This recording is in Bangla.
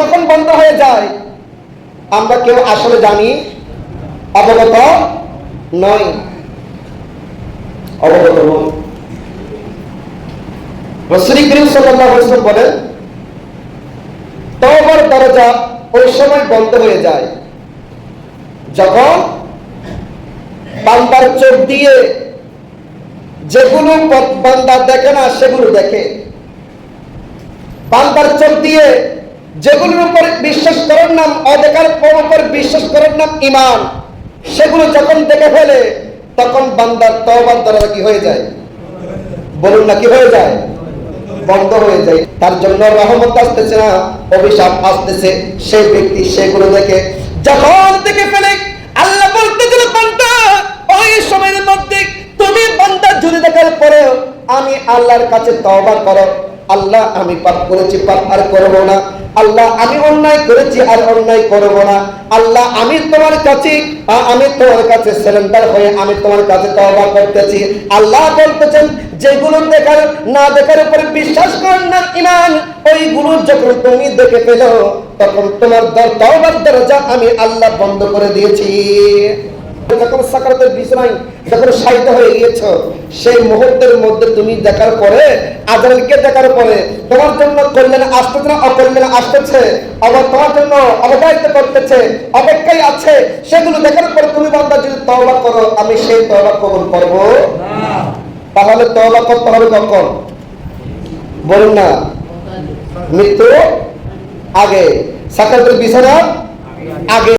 কখন বন্ধ হয়ে যায় আমরা কেউ আসলে জানি, অবগত নয়, অবগত নয়। রাসূল করিম সাল্লাল্লাহু আলাইহি ওয়াসাল্লাম বলেন, তওবার দরজা ওই সময় বন্ধ হয়ে যায় যখন বান্দার চোখ দিয়ে যেগুলো বান্দা দেখে না সেগুলো দেখে, বান্দার চোখ দিয়ে যেগুলোর উপর বিশ্বাস করার নাম অদেখার উপর বিশ্বাস করার নাম ঈমান, সেগুলো যখন দেখে ফেলে তখন বান্দার তওবার দরজা কি হয়ে যায়? বলুন না, কি হয়ে যায়? বন্ধ হয়ে যায়। তার জন্য রহমত আসতেছে না, অভিশাপ আসতেছে। সেই ব্যক্তি সেগুলো দেখে যখন দেখে ফেলে, আল্লাহ বলতেছিল, বান্দা ওই সময়ের মধ্যে তুমি বান্দা যদি দেখার পরে আমি আল্লাহর কাছে তওবা করো, আল্লাহ আমি পাপ করেছি, পাপ আর করব না, আল্লাহ আমি অন্যায় করেছি আর অন্যায় করব না, আল্লাহ আমি তোমার কাছে সারেন্ডার হয়ে আমি তোমার কাছে তওবা করতেছি। আল্লাহ বলতেছেন, যেগুলো দেখার না দেখার উপরে বিশ্বাস করেন না ঈমান, ওইগুলো যখন তুমি দেখে ফেলো তখন তোমার তওবার দরজা আমি আল্লাহ বন্ধ করে দিয়েছি। যখন সাকারাতের বিছানায় যখন শায়িত হয়ে গিয়েছ, সেই মুহূর্তের মধ্যে তুমি দেখার পরে, আজরাইলকে দেখার পরে তোমার জন্য কল্যাণ আসতেছে না অকল্যাণ আসতেছে, আবার তোমার জন্য অবদায়িত করতেছে, অপেক্ষায় আছে, সেগুলো দেখার পরে তুমি বান্দা যদি তওবা করো, আমি সেই তওবা কবুল করব না। তাহলে তওবা করতে হবে কখন? বলুন না, মৃত্যু আগে, সাকারাতের বিছানা আগে।